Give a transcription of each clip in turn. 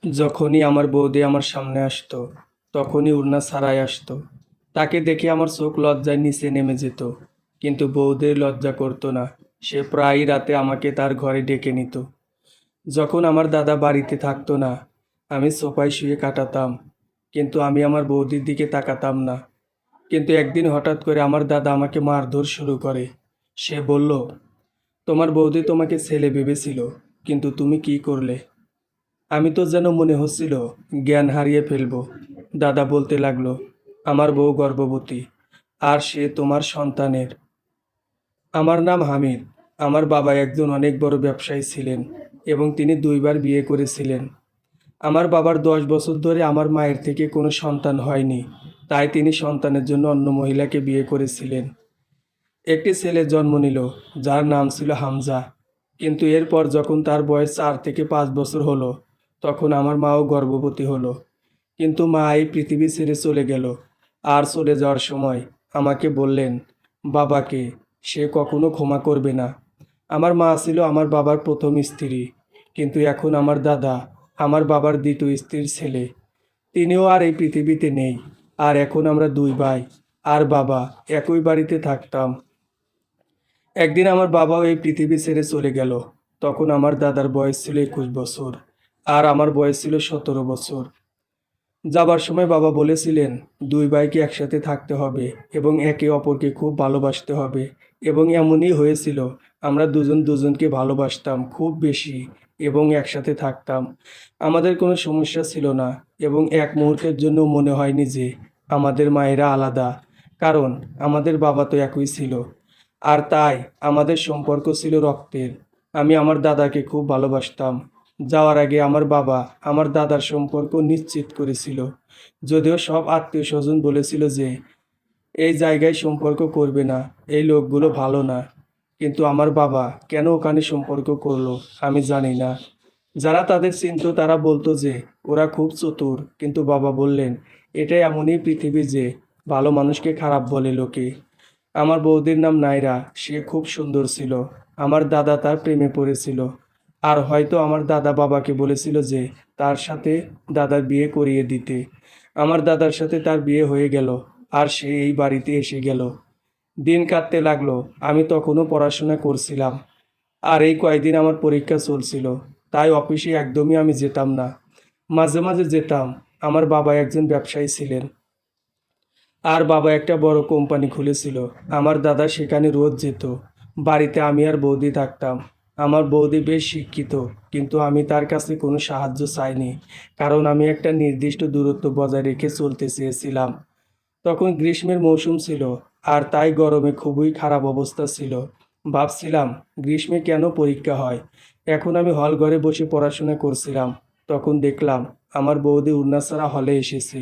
যখনই আমার বৌদি আমার সামনে আসতো, তখনই উড়না ছাড়াই আসতো। তাকে দেখে আমার চোখ লজ্জায় নিচে নেমে যেত। কিন্তু বৌদির লজ্জা করতো না। সে প্রায়ই রাতে আমাকে তার ঘরে ডেকে নিত। যখন আমার দাদা বাড়িতে থাকতো না, আমি সোফায় শুয়ে কাটাতাম। কিন্তু আমি আমার বৌদির দিকে তাকাতাম না। কিন্তু একদিন হঠাৎ করে আমার দাদা আমাকে মারধর শুরু করে। সে বলল, তোমার বৌদি তোমাকে ছেলে ভেবেছিল, কিন্তু তুমি কি করলে? আমি তো যেন মনে হচ্ছিল জ্ঞান হারিয়ে ফেলবো। দাদা বলতে লাগলো, আমার বউ গর্ভবতী, আর সে তোমার সন্তানের। আমার নাম হামিদ। আমার বাবা একজন অনেক বড় ব্যবসায়ী ছিলেন এবং তিনি দুইবার বিয়ে করেছিলেন। আমার বাবার 10 বছর ধরে আমার মায়ের থেকে কোনো সন্তান হয়নি, তাই তিনি সন্তানের জন্য অন্য মহিলাকে বিয়ে করেছিলেন। একটি ছেলে জন্ম নিল, যার নাম ছিল হামজা। কিন্তু এরপর যখন তার বয়স 4 থেকে 5 বছর হলো, তখন আমার মাও গর্ভবতী হলো। কিন্তু মা এই পৃথিবী ছেড়ে চলে গেল। আর চলে যাওয়ার সময় আমাকে বললেন, বাবাকে সে কখনো ক্ষমা করবে না। আমার মা ছিল আমার বাবার প্রথম স্ত্রী, কিন্তু এখন আমার দাদা আমার বাবার দ্বিতীয় স্ত্রীর ছেলে। তিনিও আর এই পৃথিবীতে নেই। আর এখন আমরা দুই ভাই আর বাবা একই বাড়িতে থাকতাম। একদিন আমার বাবাও এই পৃথিবী ছেড়ে চলে গেল। তখন আমার দাদার বয়স ছিল 21 বছর, আর আমার বয়স ছিল 17 বছর। যাবার সময় বাবা বলেছিলেন, দুই ভাইকে একসাথে থাকতে হবে এবং একে অপরকে খুব ভালোবাসতে হবে। এবং এমনই হয়েছিল। আমরা দুজন দুজনকে ভালোবাসতাম খুব বেশি এবং একসাথে থাকতাম। আমাদের কোনো সমস্যা ছিল না এবং এক মুহূর্তের জন্য মনে হয়নি যে আমাদের মায়েরা আলাদা, কারণ আমাদের বাবা তো একই ছিল। আর তাই আমাদের সম্পর্ক ছিল রক্তের। আমি আমার দাদাকে খুব ভালোবাসতাম। যাওয়ার আগে আমার বাবা আমার দাদার সম্পর্ক নিশ্চিত করেছিল। যদিও সব আত্মীয় স্বজন বলেছিল যে এই জায়গায় সম্পর্ক করবে না, এই লোকগুলো ভালো না। কিন্তু আমার বাবা কেন ওখানে সম্পর্ক করলো আমি জানি না। যারা তাদের চিনতো তারা বলতো যে ওরা খুব চতুর, কিন্তু বাবা বললেন, এটাই এমনই পৃথিবী যে ভালো মানুষকে খারাপ বলে লোকে। আমার বৌদির নাম নাইরা, সে খুব সুন্দর ছিল। আমার দাদা তার প্রেমে পড়েছিল। আর হয়তো আমার দাদা বাবাকে বলেছিল যে তার সাথে দাদার বিয়ে করিয়ে দিতে। আমার দাদার সাথে তার বিয়ে হয়ে গেল, আর সে এই বাড়িতে এসে গেল। দিন কাটতে লাগলো। আমি তখনও পড়াশোনা করছিলাম। আর এই কয়েকদিন আমার পরীক্ষা চলছিল, তাই অফিসে একদমই আমি যেতাম না। মাঝে মাঝে যেতাম। আমার বাবা একজন ব্যবসায়ী ছিলেন, আর বাবা একটা বড় কোম্পানি খুলেছিল। আমার দাদা সেখানে রোজ যেত। বাড়িতে আমি আর বৌদি থাকতাম। আমার বৌদি বেশ শিক্ষিত, কিন্তু আমি তার কাছে কোনো সাহায্য চাইনি, কারণ আমি একটা নির্দিষ্ট দূরত্ব বজায় রেখে চলতে চেয়েছিলাম। তখন গ্রীষ্মের মৌসুম ছিল, আর তাই গরমে খুবই খারাপ অবস্থা ছিল। ভাবছিলাম গ্রীষ্মে কেন পরীক্ষা হয়। এখন আমি হল ঘরে বসে পড়াশোনা করছিলাম। তখন দেখলাম আমার বৌদি উন্নাসারা হলে এসেছে।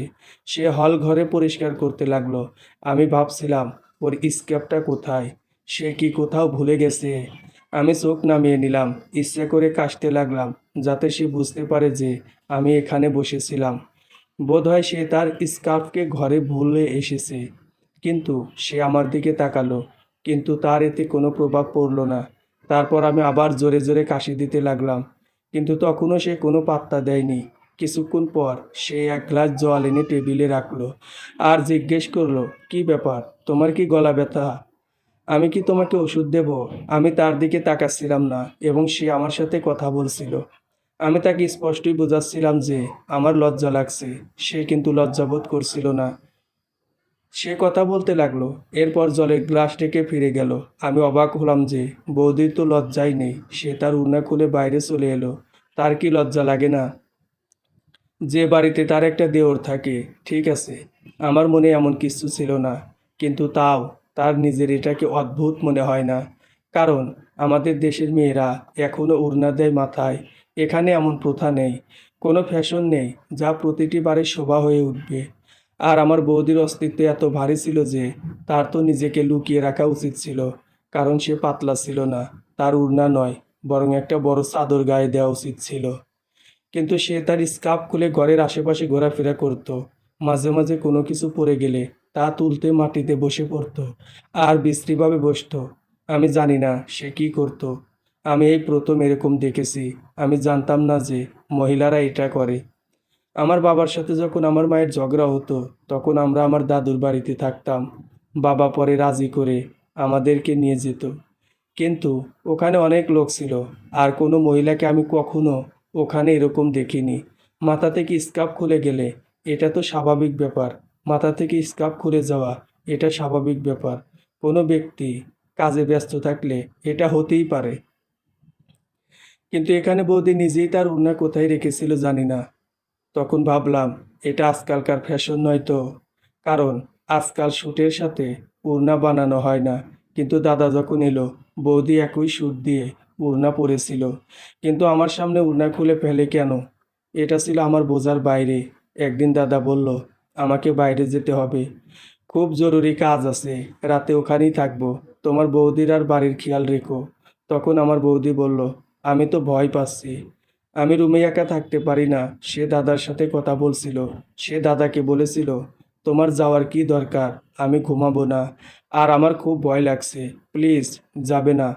সে হল ঘরে পরিষ্কার করতে লাগলো। আমি ভাবছিলাম ওর স্কেপটা কোথায়, সে কি কোথাও ভুলে গেছে। আমি চোখ নামিয়ে নিলাম, ইচ্ছে করে কাশতে লাগলাম, যাতে সে বুঝতে পারে যে আমি এখানে বসেছিলাম। বোধহয় সে তার স্কার্ফকে ঘরে ভুলে এসেছে। কিন্তু সে আমার দিকে তাকালো, কিন্তু তার এতে কোনো প্রভাব পড়ল না। তারপর আমি আবার জোরে জোরে কাশি দিতে লাগলাম, কিন্তু তখনও সে কোনো পাত্তা দেয়নি। কিছুক্ষণ পর সে এক গ্লাস জল এনে টেবিলে রাখলো আর জিজ্ঞেস করলো, কি ব্যাপার, তোমার কি গলা ব্যথা? আমি কি তোমাকে ওষুধ দেব? আমি তার দিকে তাকাচ্ছিলাম না এবং সে আমার সাথে কথা বলছিল। আমি তাকে স্পষ্টই বোঝাচ্ছিলাম যে আমার লজ্জা লাগছে। সে কিন্তু লজ্জাবোধ করছিল না। সে কথা বলতে লাগলো। এরপর জলের গ্লাস রেখে ফিরে গেল। আমি অবাক হলাম যে বৌদির তো লজ্জাই নেই। সে তার উন্না খুলে বাইরে চলে এলো। তার কি লজ্জা লাগে না? যে বাড়িতে তার একটা দেওর থাকে, ঠিক আছে, আমার মনে এমন কিছু ছিল না। কিন্তু তাও তার নিজের এটাকে অদ্ভুত মনে হয় না। কারণ আমাদের দেশের মেয়েরা এখনও ওড়না দেয় মাথায়। এখানে এমন প্রথা নেই, কোনো ফ্যাশন নেই যা প্রতিটি বারে শোভা হয়ে উঠবে। আর আমার বৌদির অস্তিত্ব এত ভারী ছিল যে তার তো নিজেকে লুকিয়ে রাখা উচিত ছিল, কারণ সে পাতলা ছিল না। তার ওড়না নয়, বরং একটা বড় চাদর গায়ে দেওয়া উচিত ছিল। কিন্তু সে তার স্কার্ফ খুলে ঘরের আশেপাশে ঘোরাফেরা করত। মাঝে মাঝে কোনো কিছু পড়ে গেলে তা তুলতে মাটিতে বসে পড়তো আর বিশ্রীভাবে বসতো। আমি জানি না সে কি করত। আমি এই প্রথম এরকম দেখেছি। আমি জানতাম না যে মহিলারা এটা করে। আমার বাবার সাথে যখন আমার মায়ের ঝগড়া হতো, তখন আমরা আমার দাদুর বাড়িতে থাকতাম। বাবা পরে রাজি করে আমাদেরকে নিয়ে যেত। কিন্তু ওখানে অনেক লোক ছিল, আর কোনো মহিলাকে আমি কখনো ওখানে এরকম দেখিনি। মাথা থেকে স্কার্ফ খুলে গেলে এটা তো স্বাভাবিক ব্যাপার। মাথা থেকে স্কার্ফ খুলে যাওয়া এটা স্বাভাবিক ব্যাপার। কোনো ব্যক্তি কাজে ব্যস্ত থাকলে এটা হতেই পারে। কিন্তু এখানে বৌদি নিজেই তার ওড়না কোথায় রেখেছিল জানি না। তখন ভাবলাম, এটা আজকালকার ফ্যাশন নয় তো, কারণ আজকাল স্যুটের সাথে ওড়না বানানো হয় না। কিন্তু দাদা যখন এলো, বৌদি একই স্যুট দিয়ে ওড়না পরেছিল, কিন্তু আমার সামনে ওড়না খুলে ফেলে কেন? এটা ছিল আমার বোঝার বাইরে। একদিন দাদা বলল, আমাকে বাইরে যেতে হবে, খুব জরুরি কাজ আছে, রাতে ওখানেই থাকবো, তোমার বৌদির আর বাড়ির খেয়াল রেখো। তখন আমার বৌদি বলল, আমি তো ভয় পাচ্ছি, আমি রুমে একা থাকতে পারি না। সে দাদার সাথে কথা বলছিল। সে দাদাকে বলেছিল, তোমার যাওয়ার কি দরকার, আমি ঘুমাবো না, আর আমার খুব ভয় লাগছে, প্লিজ যাবে না,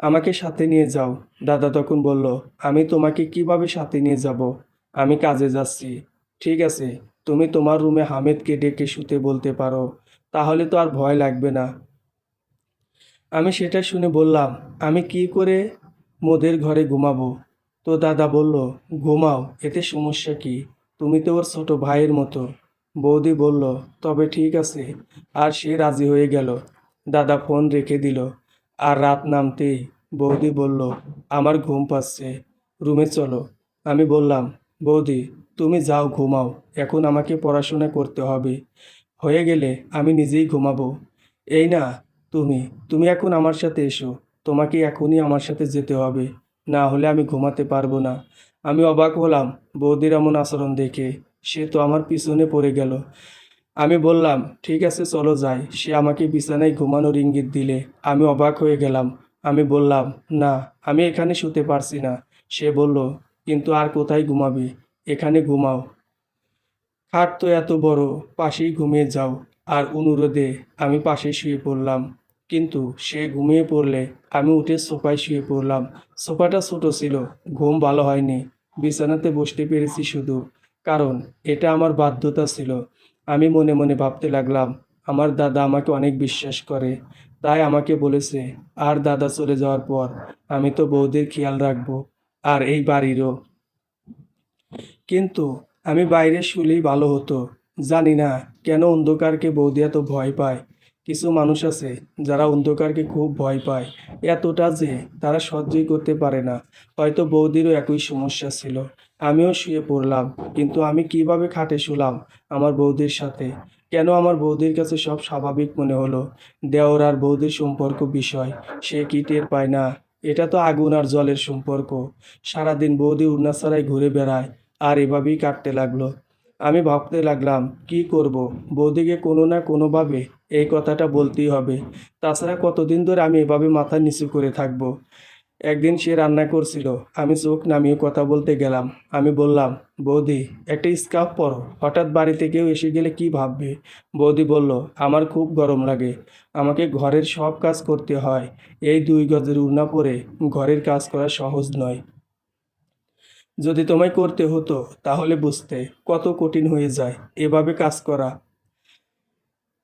আমাকে সাথে নিয়ে যাও। দাদা তখন বলল, আমি তোমাকে কিভাবে সাথে নিয়ে যাব, আমি কাজে যাচ্ছি। ঠিক আছে, তুমি তোমার রুমে হামেদকে ডেকে শুতে বলতে পারো, তাহলে তো আর ভয় লাগবে না। আমি সেটা শুনে বললাম, আমি কি করে মোদের ঘরে ঘুমাবো? তো দাদা বলল, ঘুমাও, এতে সমস্যা কি, তুমি তো ওর ছোট ভাইয়ের মতো। বৌদি বলল, তবে ঠিক আছে। আর সে রাজি হয়ে গেল। দাদা ফোন রেখে দিল। আর রাত নামতেই বৌদি বলল, আমার ঘুম পাচ্ছে, রুমে চলো। আমি বললাম, বৌদি তুমি যাও ঘুমাও, এখন আমাকে পড়াশোনা করতে হবে, হয়ে গেলে আমি নিজেই ঘুমাবো। এই না, তুমি তুমি এখন আমার সাথে এসো, তোমাকে এখনই আমার সাথে যেতে হবে, না হলে আমি ঘুমাতে পারবো না। আমি অবাক হলাম বৌদির এমন আচরণ দেখে। সে তো আমার পিছনে পড়ে গেল। আমি বললাম, ঠিক আছে চলো যাই। সে আমাকে বিছানায় ঘুমানোর ইঙ্গিত দিলে আমি অবাক হয়ে গেলাম। আমি বললাম, না, আমি এখানে শুতে পারছি না। সে বলল, কিন্তু আর কোথায় ঘুমাবি, এখানে ঘুমাও, খাট তো এত বড়, পাশেই ঘুমিয়ে যাও। আর অনুরোধে আমি পাশে শুয়ে পড়লাম। কিন্তু সে ঘুমিয়ে পড়লে আমি উঠে সোফায় শুয়ে পড়লাম। সোফাটা ছোট ছিল, ঘুম ভালো হয়নি। বিছানাতে বসতে পেরেছি শুধু কারণ এটা আমার বাধ্যতা ছিল। আমি মনে মনে ভাবতে লাগলাম, আমার দাদা আমাকে অনেক বিশ্বাস করে, তাই আমাকে বলেছে। আর দাদা চলে যাওয়ার পর আমি তো বৌদির খেয়াল রাখবো, আর এই বাড়িরও। কিন্তু আমি বাইরে শুলেই ভালো হতো। জানি না কেন অন্ধকারকে বৌদি এত ভয় পায়। কিছু মানুষ আছে যারা অন্ধকারকে খুব ভয় পায়, এতটা যে তারা সহ্যই করতে পারে না। হয়তো বৌদিরও একই সমস্যা ছিল। আমিও শুয়ে পড়লাম, কিন্তু আমি কিভাবে খাটে শুলাম আমার বৌদির সাথে? কেন আমার বৌদির কাছে সব স্বাভাবিক মনে হলো? দেওর আর বৌদির সম্পর্ক বিষয় সে কি টের পায় না? এটা তো আগুন আর জলের সম্পর্ক। সারাদিন বৌদি উড়না ছাড়াই ঘুরে বেড়ায়, আর এভাবেই কাটতে লাগলো। আমি ভাবতে লাগলাম, কি করব? বৌদিকে কোনো না কোনোভাবে এই কথাটা বলতেই হবে। তাছাড়া কতদিন ধরে আমি এভাবে মাথা নিচু করে থাকবো? একদিন সে রান্না করছিল, আমি চোখ নামিয়ে কথা বলতে গেলাম। আমি বললাম, বৌদি একটা স্কার্ফ পরো, হঠাৎ বাড়িতে কেউ এসে গেলে কি ভাববে? বৌদি বলল, আমার খুব গরম লাগে, আমাকে ঘরের সব কাজ করতে হয়, এই 2 গজের উড়না পরে ঘরের কাজ করা সহজ নয়। যদি তোমায় করতে হতো তাহলে বুঝতে কত কঠিন হয়ে যায় এভাবে কাজ করা।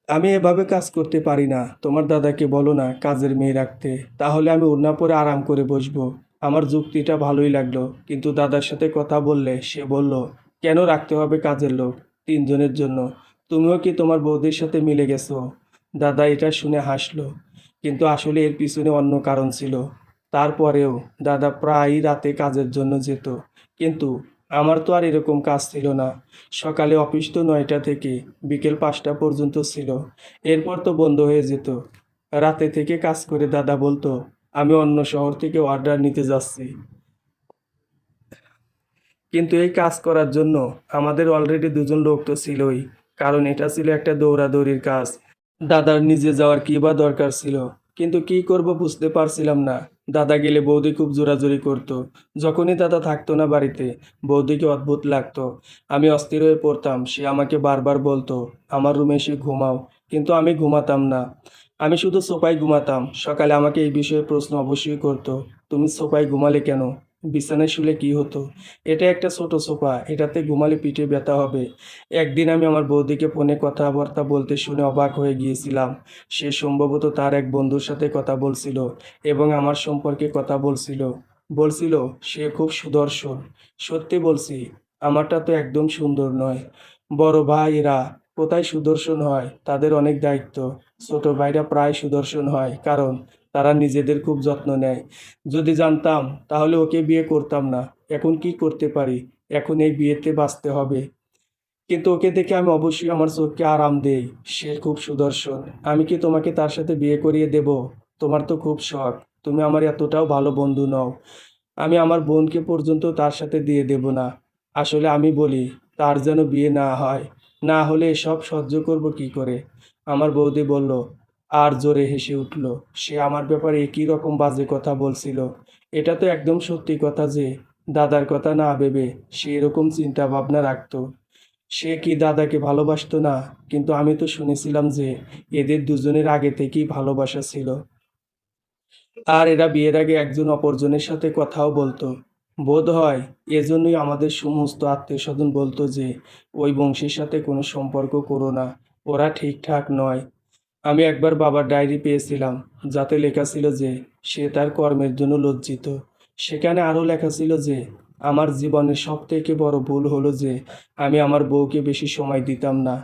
আমি এভাবে কাজ করতে পারি না, তোমার দাদাকে বলো না কাজের মেয়ে রাখতে, তাহলে আমি ওড়না পরে আরাম করে বসবো। আমার যুক্তিটা ভালোই লাগলো, কিন্তু দাদার সাথে কথা বললে সে বলল, কেন রাখতে হবে কাজের লোক 3 জনের জন্য? তুমিও কি তোমার বৌদির সাথে মিলে গেছো? দাদা এটা শুনে হাসলো, কিন্তু আসলে এর পিছনে অন্য কারণ ছিল। তারপরেও দাদা প্রায়ই রাতে কাজের জন্য যেত, কিন্তু আমার তো আর এরকম কাজ ছিল না। সকালে অফিস তো 9টা থেকে বিকেল 5টা পর্যন্ত ছিল, এরপর তো বন্ধ হয়ে যেত। রাতে থেকে কাজ করে দাদা বলতো, আমি অন্য শহর থেকে অর্ডার নিতে যাচ্ছি। কিন্তু এই কাজ করার জন্য আমাদের অলরেডি 2জন লোক তো ছিলই, কারণ এটা ছিল একটা দৌড়াদৌড়ির কাজ। দাদার নিজে যাওয়ার কি বা দরকার ছিল? কিন্তু কি করব বুঝতে পারছিলাম না। দাদা গেলে বৌদি খুব জোরাজুরি করতো। যখনই দাদা থাকতো না বাড়িতে, বৌদিকে অদ্ভুত লাগতো। আমি অস্থির হয়ে পড়তাম। সে আমাকে বারবার বলতো, আমার রুমে এসে ঘুমাও, কিন্তু আমি ঘুমাতাম না। আমি শুধু সোফায় ঘুমাতাম। সকালে আমাকে এই বিষয়ে প্রশ্ন অবশ্যই করতো। তুমি সোফায় ঘুমালে কেন? বিছানায় শুলে কি হতো? এটা একটা ছোট সোফা, এটাতে ঘুমালে পিঠে ব্যথা হবে। একদিন আমি আমার বৌদিকে ফোনে কথাবার্তা বলতে শুনে অবাক হয়ে গিয়েছিলাম। সে সম্ভবত তার এক বন্ধুর সাথে কথা বলছিল এবং আমার সম্পর্কে কথা বলছিল। বলছিল সে খুব সুদর্শন। সত্যি বলছি, আমারটা তো একদম সুন্দর নয়। বড় ভাইয়েরা কোথায় সুদর্শন হয়? তাদের অনেক দায়িত্ব। ছোট ভাইরা প্রায় সুদর্শন হয় কারণ তারা নিজেদের খুব যত্ন নেয়। যদি জানতাম তাহলে ওকে বিয়ে করতাম না। এখন কি করতে পারি? এখন এই বিয়েতে বাঁচতে হবে। কিন্তু ওকে দেখে আমি অবশ্যই আমার চোখকে আরাম দেই। সে খুব সুদর্শন। আমি কি তোমাকে তার সাথে বিয়ে করিয়ে দেব? তোমার তো খুব শখ। তুমি আমার এতটাও ভালো বন্ধু নও। আমি আমার বোনকে পর্যন্ত তার সাথে দিয়ে দেব না। আসলে আমি বলি তার যেন বিয়ে না হয়। না হলে এসব সহ্য করব কি করে? আমার বৌদি বলল আর জোরে হেসে উঠল। সে আমার ব্যাপারে একই রকম বাজে কথা বলছিল। এটা তো একদম সত্যি কথা যে দাদার কথা না ভেবে সে এরকম চিন্তা ভাবনা রাখতো। সে কি দাদাকে ভালোবাসতো না? কিন্তু আমি তো শুনেছিলাম যে এদের দুজনের আগে থেকেই ভালোবাসা ছিল। আর এরা বিয়ের আগে একজন অপরজনের সাথে কথাও বলতো। বোধহয় এজন্যই আমাদের সমস্ত আত্মীয়স্বজন বলতো যে ওই বংশের সাথে কোনো সম্পর্ক করো না, ওরা ঠিকঠাক নয়। আমি একবার বাবার ডায়েরি পেয়েছিলাম, যাতে লেখা ছিল যে সে তার কর্মের জন্য লজ্জিত। সেখানে আরও লেখা ছিল যে আমার জীবনের সবথেকে বড় ভুল হলো যে আমি আমার বউকে বেশি সময় দিতাম না,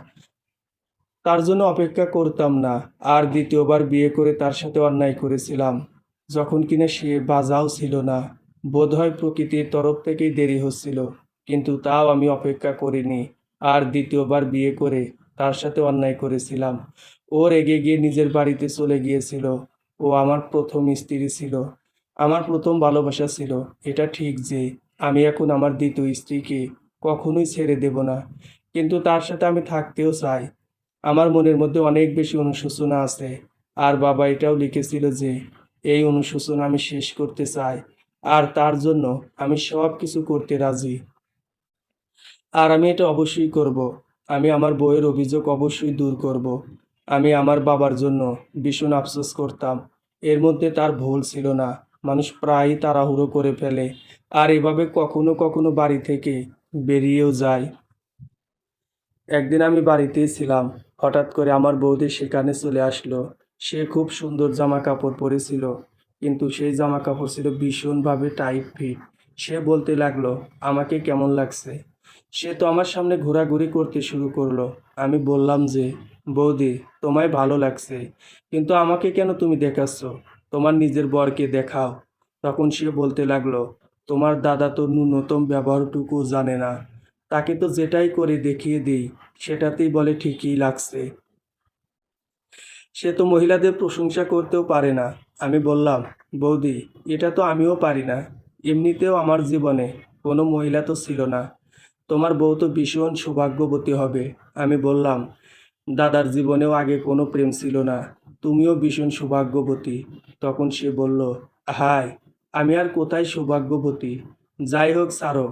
তার জন্য অপেক্ষা করতাম না। আর দ্বিতীয়বার বিয়ে করে তার সাথে অন্যায় করেছিলাম, যখন কিনা সে বাজাও ছিল না। বোধহয় প্রকৃতির তরফ থেকেই দেরি হচ্ছিল, কিন্তু তাও আমি অপেক্ষা করিনি। আর দ্বিতীয়বার বিয়ে করে তার সাথে অন্যায় করেছিলাম। ও রেগে গিয়ে নিজের বাড়িতে চলে গিয়েছিল। ও আমার প্রথম স্ত্রী ছিল, আমার প্রথম ভালোবাসা ছিল। এটা ঠিক যে আমি এখন আমার দ্বিতীয় স্ত্রীকে কখনোই ছেড়ে দেব না, কিন্তু তার সাথে আমি থাকতেও চাই। আমার মনের মধ্যে অনেক বেশি অনুশোচনা আছে। আর বাবা এটাও লিখেছিল যে এই অনুশোচনা আমি শেষ করতে চাই, আর তার জন্য আমি সব কিছু করতে রাজি। আর আমি এটা অবশ্যই করব। আমি আমার বউয়ের অভিযোগ অবশ্যই দূর করব। আমি আমার বাবার জন্য ভীষণ আফসোস করতাম। এর মধ্যে তার ভুল ছিল না। মানুষ প্রায়ই তাড়াহুড়ো করে ফেলে, আর এভাবে কখনো কখনো বাড়ি থেকে বেরিয়েও যায়। একদিন আমি বাড়িতেই ছিলাম, হঠাৎ করে আমার বৌদি সেখানে চলে আসলো। সে খুব সুন্দর জামা কাপড় পরেছিল, কিন্তু সেই জামা কাপড় ছিল ভীষণভাবে টাইট ফিট। সে বলতে লাগলো আমাকে কেমন লাগছে। সে তো আমার সামনে ঘোরাঘুরি করতে শুরু করলো। আমি বললাম যে বৌদি, তোমায় ভালো লাগছে, কিন্তু আমাকে কেন তুমি দেখাচ্ছ? তোমার নিজের বরকে দেখাও। তখন সে বলতে লাগলো তোমার দাদা তো ন্যূনতম ব্যবহারটুকু জানে না, তাকে তো যেটাই করে দেখিয়ে দিই সেটাতেই বলে ঠিকই লাগছে। সে তো মহিলাদের প্রশংসা করতেও পারে না। আমি বললাম বৌদি, এটা তো আমিও পারি না। এমনিতেও আমার জীবনে কোনো মহিলা তো ছিল না। তোমার বউ তো ভীষণ সৌভাগ্যবতী হবে। আমি বললাম দাদার জীবনেও আগে কোনো প্রেম ছিল না, তুমিও ভীষণ সৌভাগ্যবতী। তখন সে বলল হায়, আমি আর কোথায় সৌভাগ্যবতী। যাই হোক ছাড়ো।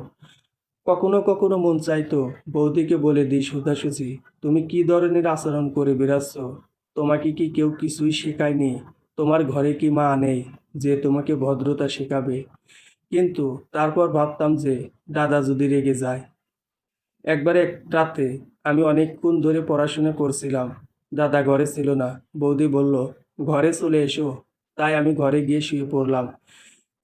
কখনো কখনো মন চাইতো বৌদিকে বলে দিই সোজাসুজি তুমি কি ধরনের আচরণ করে বেড়াচ্ছ। তোমাকে কি কেউ কিছুই শেখায়নি? তোমার ঘরে কি মা নেই যে তোমাকে ভদ্রতা শেখাবে? কিন্তু তারপর ভাবতাম যে দাদা যদি রেগে যায়। একবার এক রাতে আমি অনেকক্ষণ ধরে পড়াশোনা করছিলাম। দাদা ঘরে ছিল না। বৌদি বলল ঘরে চলে এসো। তাই আমি ঘরে গিয়ে শুয়ে পড়লাম।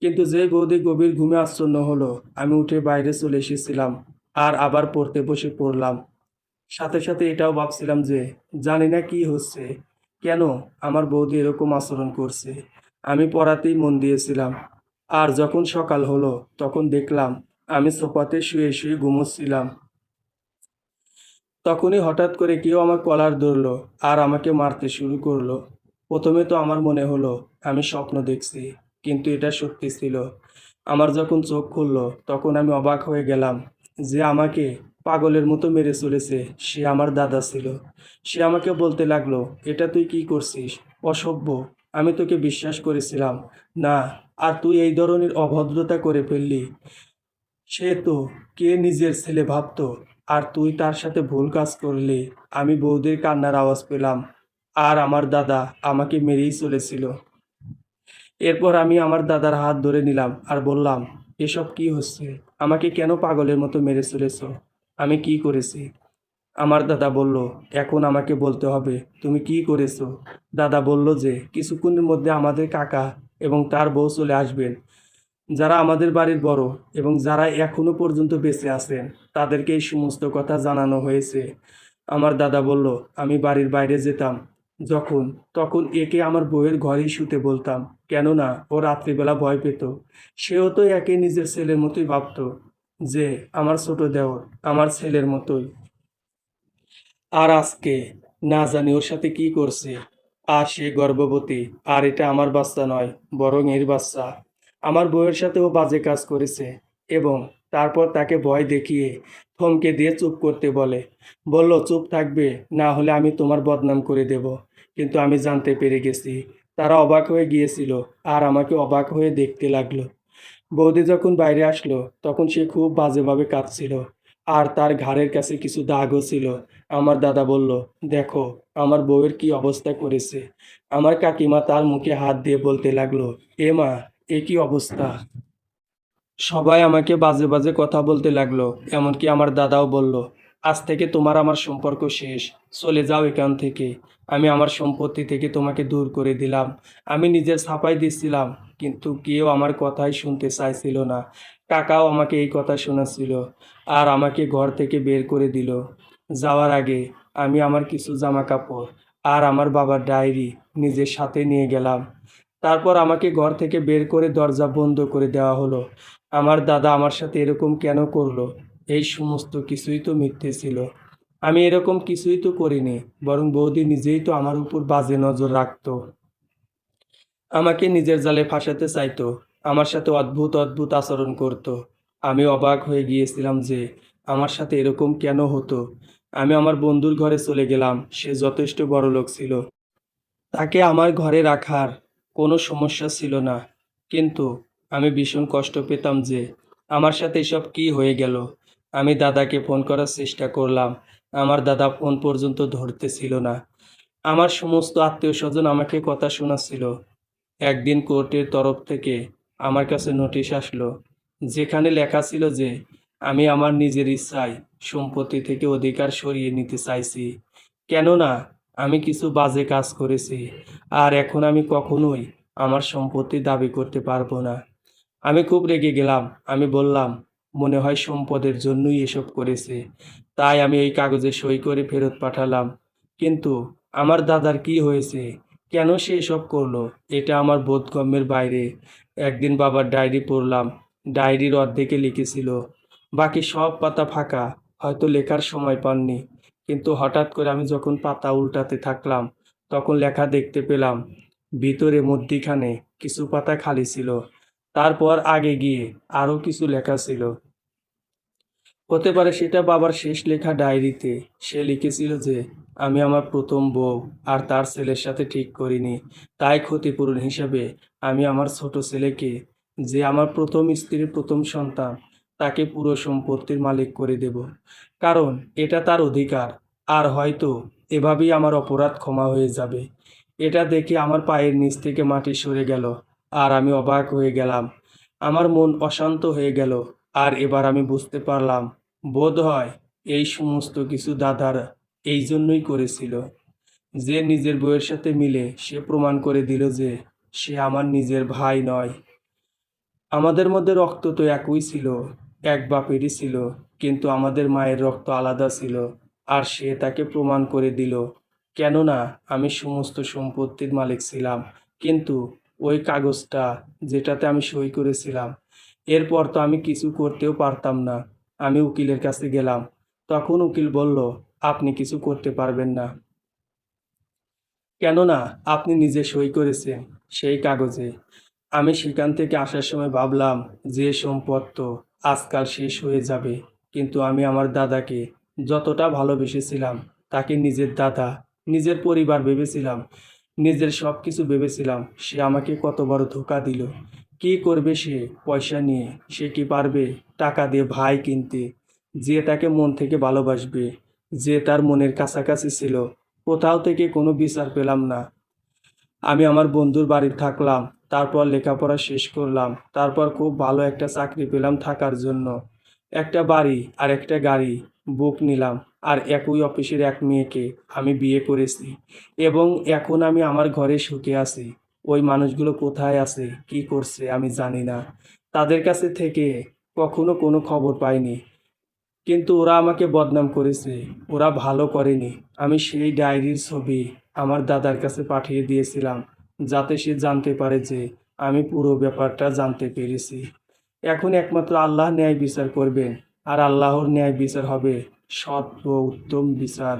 কিন্তু যেই বৌদি গভীর ঘুমে আচ্ছন্ন হলো, আমি উঠে বাইরে চলে এসেছিলাম আর আবার পড়তে বসে পড়লাম। সাথে সাথে এটাও ভাবছিলাম যে জানি না কি হচ্ছে, কেন আমার বৌদি এরকম আচরণ করছে। আমি পড়াতেই মন দিয়েছিলাম। আর যখন সকাল হলো তখন দেখলাম আমি সোফাতে শুয়ে শুয়ে ঘুমোচ্ছিলাম। তখনই হঠাৎ করে কেউ আমার কলার ধরলো আর আমাকে মারতে শুরু করলো। প্রথমে তো আমার মনে হলো আমি স্বপ্ন দেখছি, কিন্তু এটা সত্যি ছিল। আমার যখন চোখ খুললো তখন আমি অবাক হয়ে গেলাম যে আমাকে পাগলের মতো মেরে চলেছে সে আমার দাদা ছিল। সে আমাকে বলতে লাগলো এটা তুই কি করছিস? অসভ্য। আমি তোকে বিশ্বাস করেছিলাম না, আর তুই এই ধরনের অভদ্রতা করে ফেললি। সে তো কে নিজের ছেলে ভাবতো, আর তুই তার সাথে ভুল কাজ করলি। আমি বৌদির কান্নার আওয়াজ পেলাম আর আমার দাদা আমাকে মেরেই চলেছিল। এরপর আমি আমার দাদার হাত ধরে নিলাম আর বললাম, এসব কি হচ্ছে? আমাকে কেন পাগলের মতো মেরে চলেছ? আমি কি করেছি? আমার দাদা বলল, এখন আমাকে বলতে হবে তুমি কি করেছো। দাদা বলল যে কিছুক্ষণের মধ্যে আমাদের কাকা এবং তার বউ চলে আসবেন, যারা আমাদের বাড়ির বড় এবং যারা এখনো পর্যন্ত বেঁচে আছেন তাদেরকে এই সমস্ত কথা জানানো হয়েছে। আমার দাদা বলল, আমি বাড়ির বাইরে যেতাম যখন, তখন একে আমার বউয়ের ঘরেই শুতে বলতাম, কেননা ও রাত্রিবেলা ভয় পেত। সেও তো একে নিজের ছেলের মতোই ভাবতো, যে আমার ছোট দেওর আমার ছেলের মতোই। আর আজকে না জানি ওর সাথে কি করছে। আর সে গর্ভবতী, আর এটা আমার বাচ্চা নয়, বরং এর বাচ্চা। আমার বউয়ের সাথে ও বাজে কাজ করেছে এবং তারপর তাকে ভয় দেখিয়ে থমকে দিয়ে চুপ করতে বলল চুপ থাকবে, না হলে আমি তোমার বদনাম করে দেব। কিন্তু আমি জানতে পেরে গেছি। তারা অবাক হয়ে গিয়েছিল আর আমাকে অবাক হয়ে দেখতে লাগলো। বৌদি যখন বাইরে আসলো তখন সে খুব বাজেভাবে কাঁদছিল আর তার ঘাড়ের কাছে কিছু দাগও ছিল। আমার দাদা বলল, দেখো আমার বউয়ের কি অবস্থা করেছে। আমার কাকিমা তার মুখে হাত দিয়ে বলতে লাগলো, এ মা, এ কি অবস্থা। সবাই আমাকে বাজে বাজে কথা বলতে লাগলো, এমনকি আমার দাদাও বলল, আজ থেকে তোমার আমার সম্পর্ক শেষ, চলে যাও এখান থেকে। আমি আমার সম্পত্তি থেকে তোমাকে দূর করে দিলাম। আমি নিজের ছাপাই দিচ্ছিলাম, কিন্তু কেউ আমার কথাই শুনতে চাইছিল না। কাকাও আমাকে এই কথা শোনাচ্ছিল আর আমাকে ঘর থেকে বের করে দিল। যাওয়ার আগে আমি আমার কিছু জামা কাপড় আর আমার বাবার ডায়েরি নিজের সাথে নিয়ে গেলাম। তারপর আমাকে ঘর থেকে বের করে দরজা বন্ধ করে দেওয়া হলো। আমার দাদা আমার সাথে এরকম কেন করলো? এই সমস্ত কিছুই তো মিথ্যে ছিল। আমি এরকম কিছুই তো করিনি, বরং বৌদি নিজেই তো আমার উপর বাজে নজর রাখতো। আমাকে নিজের জালে ফাঁসাতে চাইতো, আমার সাথে অদ্ভুত অদ্ভুত আচরণ করত। আমি অবাক হয়ে গিয়েছিলাম যে আমার সাথে এরকম কেন হতো। আমি আমার বন্ধুর ঘরে চলে গেলাম, সে যথেষ্ট বড়লোক ছিল। তাকে আমার ঘরে রাখার কোনো সমস্যা ছিল না। কিন্তু আমি ভীষণ কষ্ট পেতাম যে আমার সাথে এসব কী হয়ে গেল। আমি দাদাকে ফোন করার চেষ্টা করলাম, আমার দাদা ফোন পর্যন্ত ধরতেছিল না। আমার সমস্ত আত্মীয়স্বজন আমাকে কথা শোনাচ্ছিল। একদিন কোর্টের তরফ থেকে আমার কাছে নোটিশ আসলো, যেখানে লেখা ছিল যে আমি আমার নিজের ইচ্ছায় সম্পত্তি থেকে অধিকার সরিয়ে নিতে চাইছি, কেননা আমি কিছু বাজে কাজ করেছি। আর এখন আমি কখনোই আমার সম্পত্তি দাবি করতে পারবো না। আমি খুব রেগে গেলাম। আমি বললাম, মনে হয় সম্পদের জন্যই এসব করেছে, তাই আমি এই কাগজে সই করে ফেরত পাঠালাম। কিন্তু আমার দাদার কি হয়েছে, কেন সে এসব করলো, এটা আমার বোধগম্যের বাইরে। একদিন বাবার ডায়েরি পড়লাম। ডায়েরির অর্ধেকে লিখেছিল, বাকি সব পাতা ফাঁকা, হয়তো লেখার সময় পাননি। কিন্তু হঠাৎ করে আমি যখন পাতা উল্টাতে থাকলাম তখন লেখা দেখতে পেলাম, ভিতরে মধ্যিখানে কিছু পাতা খালি ছিল। তারপর আগে গিয়ে আরও কিছু লেখা ছিল। হতে পারে সেটা বাবার শেষ লেখা ডায়েরিতে। সে লিখেছিল যে আমি আমার প্রথম বউ আর তার ছেলের সাথে ঠিক করিনি, তাই ক্ষতিপূরণ হিসাবে আমি আমার ছোট ছেলেকে, যে আমার প্রথম স্ত্রীর প্রথম সন্তান, তাকে পুরো সম্পত্তির মালিক করে দেব, কারণ এটা তার অধিকার। আর হয়তো এভাবেই আমার অপরাধ ক্ষমা হয়ে যাবে। এটা দেখে আমার পায়ের নিচ থেকে মাটি সরে গেল আর আমি অবাক হয়ে গেলাম। আমার মন অশান্ত হয়ে গেল। আর এবার আমি বুঝতে পারলাম, বোধহয় এই সমস্ত কিছু দাদার এই জন্যই করেছিল, যে নিজের বউয়ের সাথে মিলে সে প্রমাণ করে দিল যে সে আমার নিজের ভাই নয়। আমাদের মধ্যে রক্ত তো একই ছিল, এক বাপেরই ছিল, কিন্তু আমাদের মায়ের রক্ত আলাদা ছিল। আর সে তাকে প্রমাণ করে দিল, কেননা আমি সমস্ত সম্পত্তির মালিক ছিলাম। কিন্তু ওই কাগজটা, যেটাতে আমি সই করেছিলাম, এরপর তো আমি কিছু করতেও পারতাম না। আমি উকিলের কাছে গেলাম, তখন উকিল বলল, আপনি কিছু করতে পারবেন না, কেননা আপনি নিজে সই করেছেন সেই কাগজে। আমি সেখান থেকে আসার সময় ভাবলাম যে সম্পদ তো আজকাল শেষ হয়ে যাবে, কিন্তু আমি আমার দাদাকে যতটা ভালোবেসেছিলাম, তাকে নিজের দাদা, নিজের পরিবার ভেবেছিলাম, নিজের সব কিছু ভেবেছিলাম, সে আমাকে কত বড় ধোঁকা দিল। কি করবে সে পয়সা নিয়ে? সে কি পারবে টাকা দিয়ে ভাই কিনতে, যে তাকে মন থেকে ভালোবাসবে, যে তার মনের কাছাকাছি ছিল, কোথাও থেকে কোনো বিচার পেলাম না। আমি আমার বন্ধুর বাড়ি থাকলাম, তারপর লেখাপড়া শেষ করলাম, তারপর খুব ভালো একটা চাকরি পেলাম থাকার জন্য। একটা বাড়ি আর একটা গাড়ি বুক নিলাম, আর একই অফিসের এক মেয়েকে আমি বিয়ে করেছি এবং এখন আমি আমার ঘরে সুখে আছি। ওই মানুষগুলো কোথায় আছে, কি করছে আমি জানি না। তাদের কাছে থেকে কখনো কোনো খবর পাইনি, কিন্তু ওরা আমাকে বদনাম করেছে, ওরা ভালো করেনি। আমি সেই ডায়েরির ছবি আমার দাদার কাছে পাঠিয়ে দিয়েছিলাম, যাতে সে জানতে পারে যে আমি পুরো ব্যাপারটা জানতে পেরেছি। এখন একমাত্র আল্লাহ ন্যায় বিচার করবেন, আর আল্লাহর ন্যায় বিচার হবে সৎ ও উত্তম বিচার।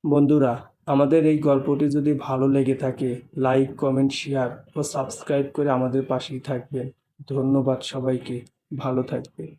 বন্ধুরা, আমাদের এই গল্পটি যদি ভালো লেগে থাকে, লাইক, কমেন্ট, শেয়ার ও সাবস্ক্রাইব করে আমাদের পাশেই থাকবেন। ধন্যবাদ সবাইকে। ভালো থাকবেন।